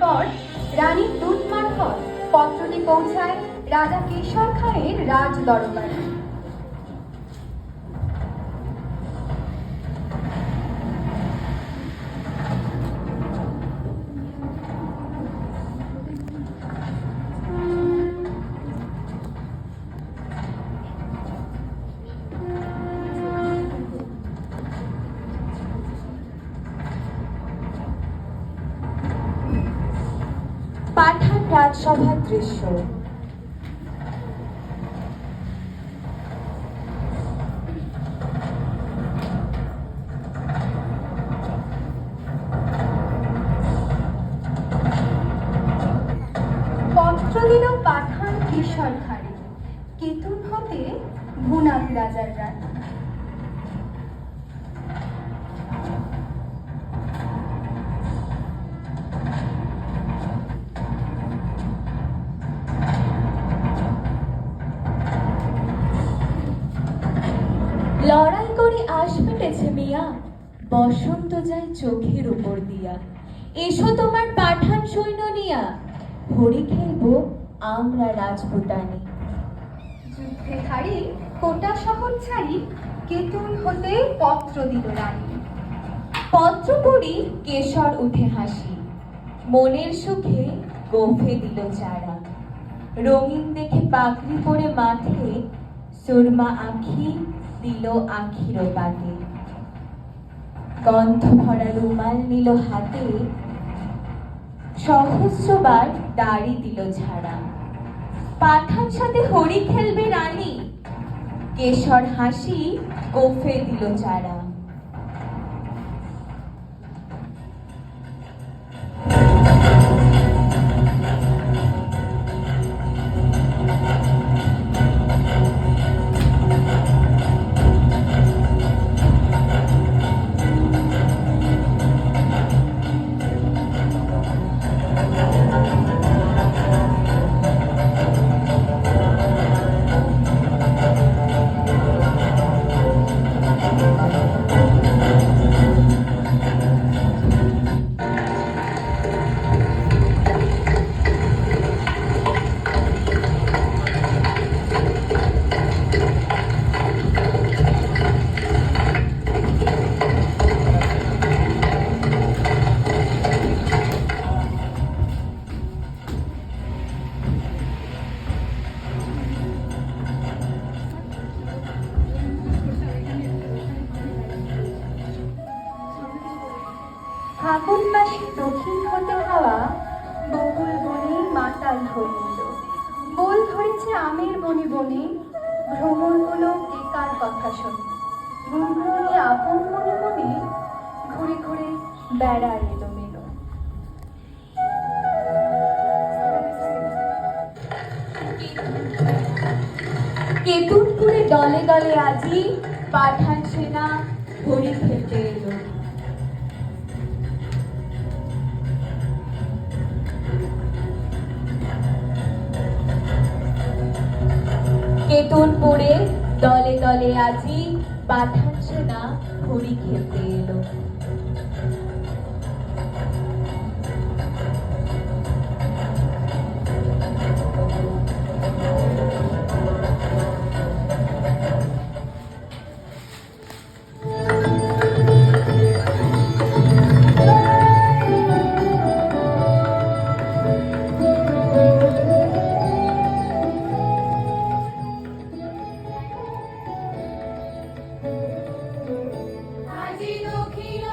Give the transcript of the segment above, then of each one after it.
পর রানীর দূত মারফত পত্রটি পৌঁছায় রাজা কেশর খাঁয়ের রাজ দরবারে। পাঠান রাজসভার দৃশ্য। পত্র দিল পাঠান কেশর খাঁরে, কেতুন হতে ভুনাক রাজার রানী। লড়াই করে আশ মিটেছে মিয়া, বসন্ত যায় চোখের উপর দিয়া। এসো তোমার পাঠান সৈন্য নিয়া, হরি খেলবো আমরা রাজপুতানি। যুদ্ধে হারি কোটা শহর ছাড়ি, কেতুন হতে পত্র দিল রানী। পত্র পড়ি কেশর উঠে হাসি, মনের সুখে গোফে দিল চারা। রঙিন দেখে পাগড়ি পরে মাঠে, সুরমা আঁখি দিল আঁখির পাতে। গন্ধ ভরা রুমাল নিল হাতে, সহস্রবার দাড়ি দিল ঝাড়া। পাঠান সাথে হরি খেলবে রানী, কেশর হাসি গোফে দিল চারা। ফাগুন মাসে দক্ষিণ হতে হাওয়া, বকুল বনে মাতাল ধরিল। বোল ধরেছে আমের বনে বনে, ভ্রমর হলো বেকার কথা শোনে। গুনগুনি আপন মনে মনে, ঘুরে ঘুরে বেড়ায় এলো মেলো। কেতুনপুরে দলে দলে আজি, পাঠান সেনা হরি খেলতে এলো। কেতুনপুরে দলে দলে আজি, পাঠান সেনা হরি খেলতে এলো। আজি দক্ষিণ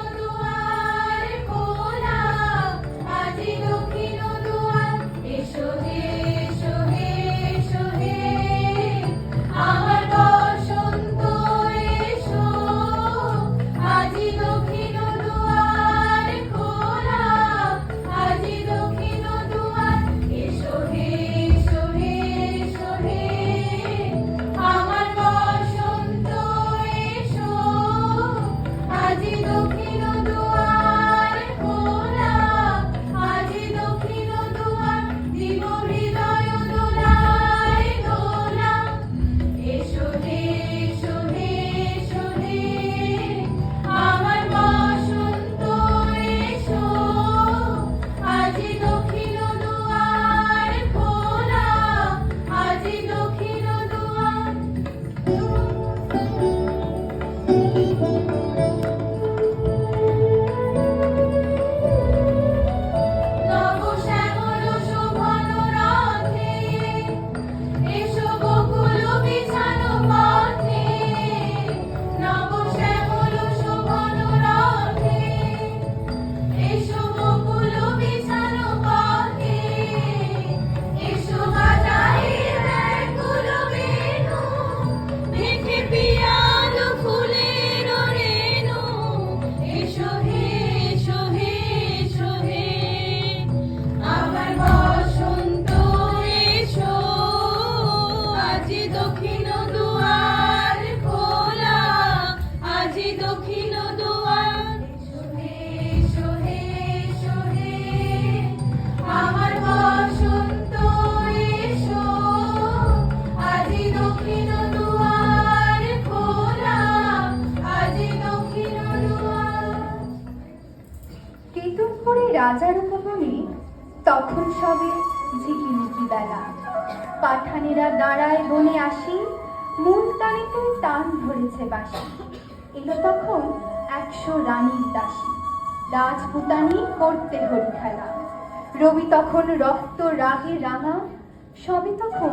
পড়ে রাজার উপবনে, তখন সবে ঝিকিমিকি বেলা। পাঠানেরা দাঁড়ায় বনে আসি, মূল টানিতে টান ধরেছে বাঁশি। এলো তখন 100 রানীর দাসী, রাজপুতানি করতে হরি খেলা। রবি তখন রক্ত রাগে রাঙা, সবে তখন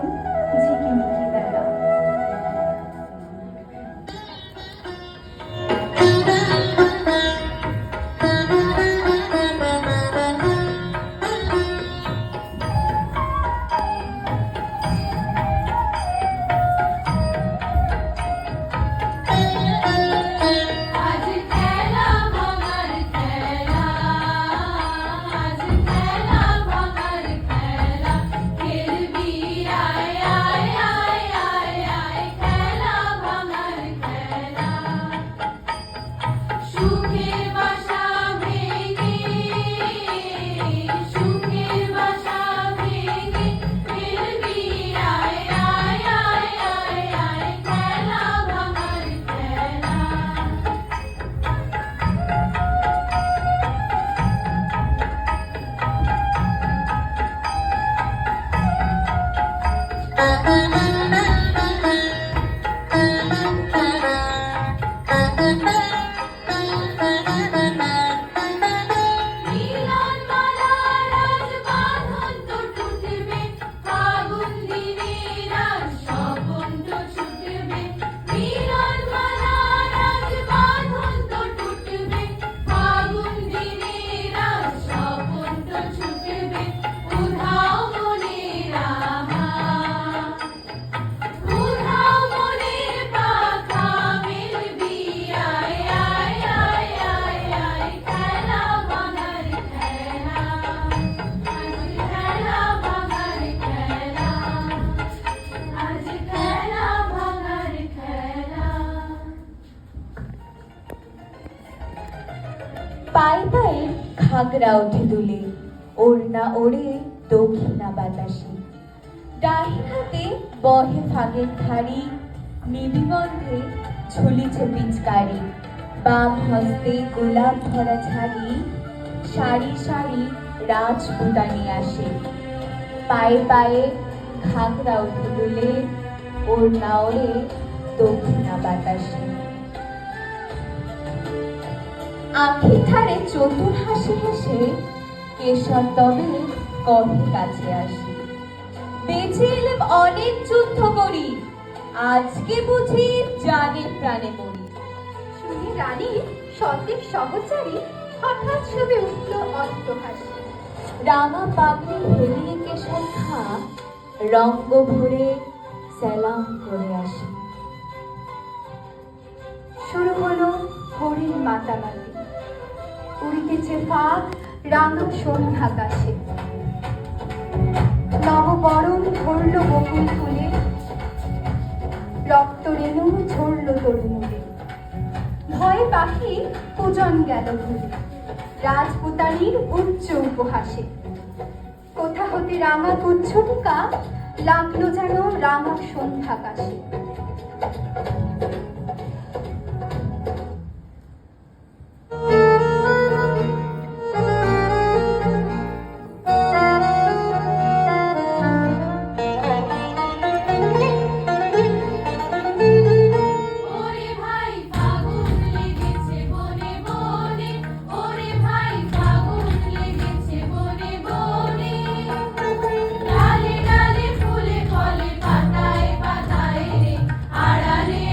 ঝিকিমিকি বেলা। আজ খেলা ভাঙার খেলা, আজ খেলা ভাঙার খেলা, খেলবি আয় আয় আয় আয় আয়, খেলা ভাঙার খেলা। সুখের বাসা ভেঙে, সুখের বাসা ভেঙে, খেলবি আয় আয় আয় আয় আয়, খেলা ভাঙার খেলা। মিলন মালা রাজ বাঁধন তো টুটবে, ফাগুন দিনে রাজ স্বপন তো ছুটবে। মিলন মালা রাজ বাঁধন তো টুটবে, ফাগুন দিনে রাজ স্বপন তো ছুটবে। উধাও মনের আভা, উধাও মনের পাখা, মেলবি আয় আয় আয় আয় আয়, খেলা ভাঙার খেলা। আজ খেলা ভাঙার খেলা, আজ খেলা ভাঙার খেলা। পায়ে পায়ে ঘাগরা ওঠে দুলে, ওড়না ওড়ে দক্ষিণা বাতাসে। ডাহিন হাতে বহে ফাগের ধারি, নিবিবন্ধে ঝুলিছে পিচকারি। বাম হস্তে গোলাপ ধরা ঝাড়ি, সারি সারি রাজপুতানি আসে। পায়ে পায়ে ঘাগরা ওঠে দুলে, ওড়না ওড়ে দক্ষিণা বাতাসে। আঁখি ধারে চতুর হাসি হেসে, কেশর তবে কহে কাছে আসি। বেঁচে এলাম অনেক যুদ্ধ করি, আজকে বুঝি জানে প্রাণে মরি। শুনি রানী সতের সহচারী, হঠাৎ শুভে উঠল অট্টহাসি। রাঙা পাগড়ি হেলিয়ে কেশর খা, রঙ্গ ভরে সালাম করে আসি। শুরু হলো হরির মাতামাতি, উড়িতেছে ফাঁক রাঙা সন্ধ্যা আকাশে। নববরণ ধরল বকুল ফুলে, রক্ত রেণু ঝরল তরুমুলে। ভয়ে পাখি পূজন গেল ভুলে, রাজপুতানির উচ্চ উপহাসে। কোথা হতে রাঙা তুচ্ছটিকা, লাগলো যেন রাঙা সন্ধ্যা আকাশে। ওরে ভাই ফাগুন লেগেছে বনে বনে, ওরে ভাই ফাগুন লেগেছে বনে বনে। ডালে ডালে ফুলে ফলে পাতায় পাতায় রে, আড়ালে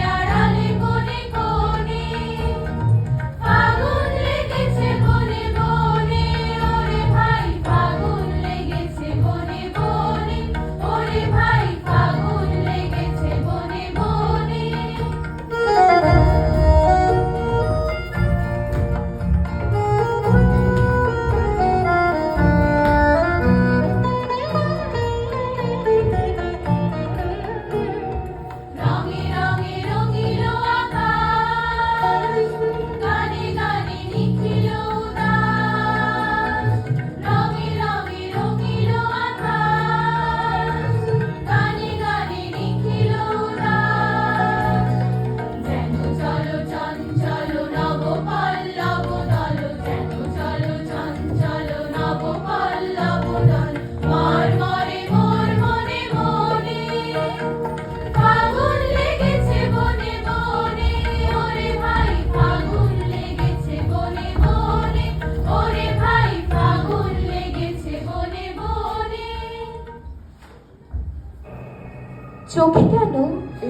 চোখে কেন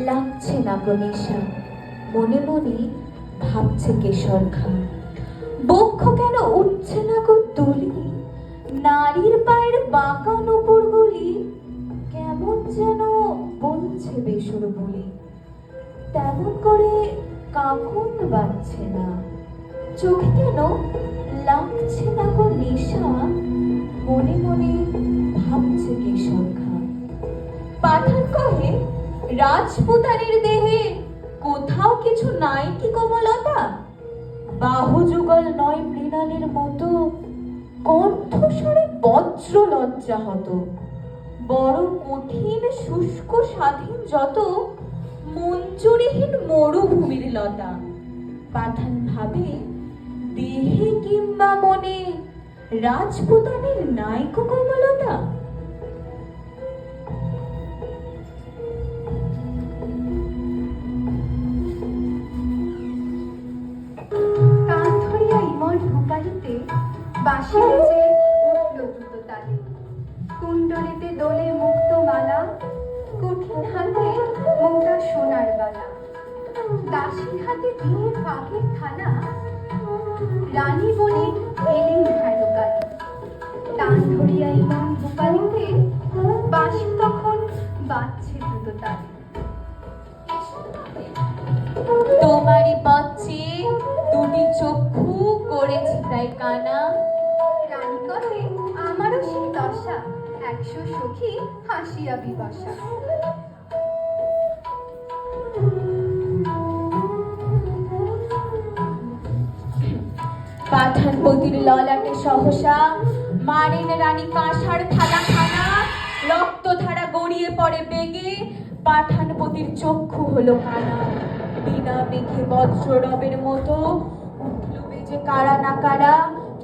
লাগছে না গো নেশা, মনে মনে ভাবছে কেশর খা। বক্ষ কেন উঠছে না গো তুলি, নারীর পায়ের বাঁকা নুপুরগুলি কেমন যেন বলছে বেসুর বলি। তেমন করে কাকুন বাজছে না, চোখে কেন লাগছে না গো নেশা, মনে মনে ভাবছে কেশর খা। পাঠান কহে, রাজপুতানের দেহে কোথাও কিছু নাই কি কোমলতা? বাহু যুগল নয় মৃণালের মতো, কণ্ঠস্বরে বজ্র লজ্জা হত। বড় কঠিন শুষ্ক স্বাধীন যত, মঞ্জুরিহীন মরুভূমির লতা। পাঠান ভাবে, দেহে কিংবা মনে রাজপুতানের নাইকো কোমলতা? কান ধরিয়া ইমন ভূপালিতে বাঁশি বেজে উঠল দ্রুত তালে। কুণ্ডলিতে দোলে মুক্ত মালা, কঠিন হাতে মোটা সোনার বালা। দাসীর হাতে দিয়ে পাকের থালা, রানী বনে এলেন হেনকালে। কান ধরিয়া ইমন ভূপালিতে বাঁশি তখন বাজছে দ্রুত তালে। তোমারই পথে দুটি চক্ষু করেছি তাই কানা। রানী কহে, আমারও সেই দশা, 100 সখী হাসিয়া বিবসা। পাঠানপতির ললাটে সহসা মারেন রানী কাঁসার থালা খানা। রক্তধারা গড়িয়ে পড়ে বেগে, পাঠানপতির চক্ষু হলো কানা। বিনা মেঘে বজ্র রবের মতো উঠল বেজে কারা না কারা।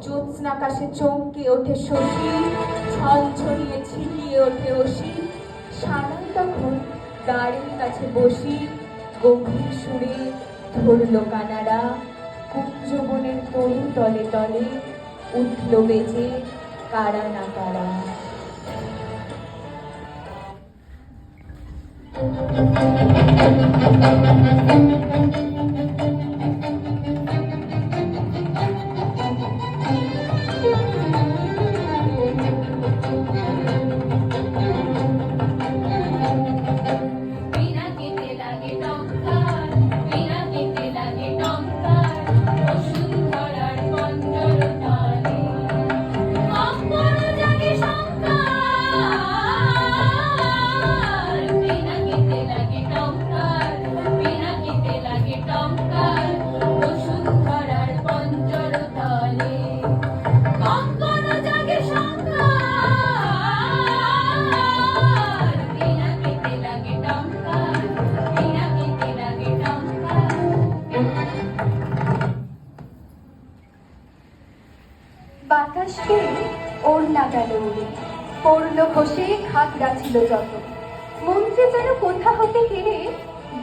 জ্যোৎস্নাকাশে চমকে ওঠে শশী, ছলছলিয়ে ছিটিয়ে ওঠে অসি। সানাই তখন দ্বারের কাছে বসি, গভীর সুরে ধরল কানারা। কুঞ্জবনের তরু তলে তলে উঠল বেজে কারা না কারা। বাতাস পেয়ে ওড়না গেল উড়ে, পড়ল খসে ঘাগরা ছিল যত। মন্ত্রী যেন কোথা হতে গেলে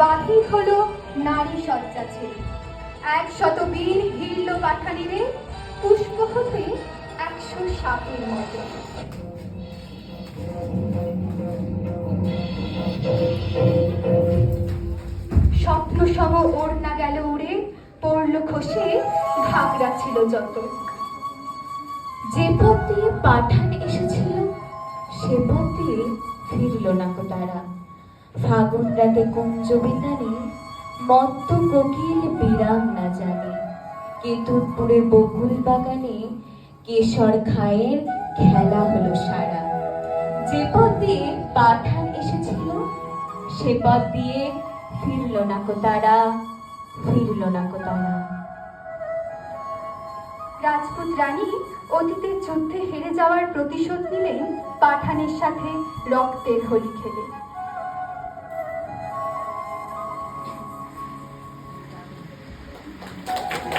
বাহির হলো নারী সজ্জা ছেড়ে। 100 বীর ঘিরল পাঠানিরে, পুষ্প হতে 100 সাপের মতো। স্বপ্ন সম ওড়না গেল উড়ে, পড়ল খসে ঘাগরা ছিল যত। যে পথ দিয়ে পাঠান এসেছিল সে পথ দিয়ে ফিরল না কো তারা। ফাগুন রাতে কুঞ্জ বিতানে মত্ত কোকিল বিরাম না জানে। কেতুনপুরে বকুল বাগানে কেশর খায়ের খেলা হলো সারা। যে পথ দিয়ে পাঠান এসেছিল সে পথ দিয়ে ফিরল না কো তারা, ফিরল না কো তারা। রাজপুত রানী অতীতের যুদ্ধে হেরে যাওয়ার প্রতিশোধ নিলেন পাঠানের সাথে রক্তের হোলি খেলে।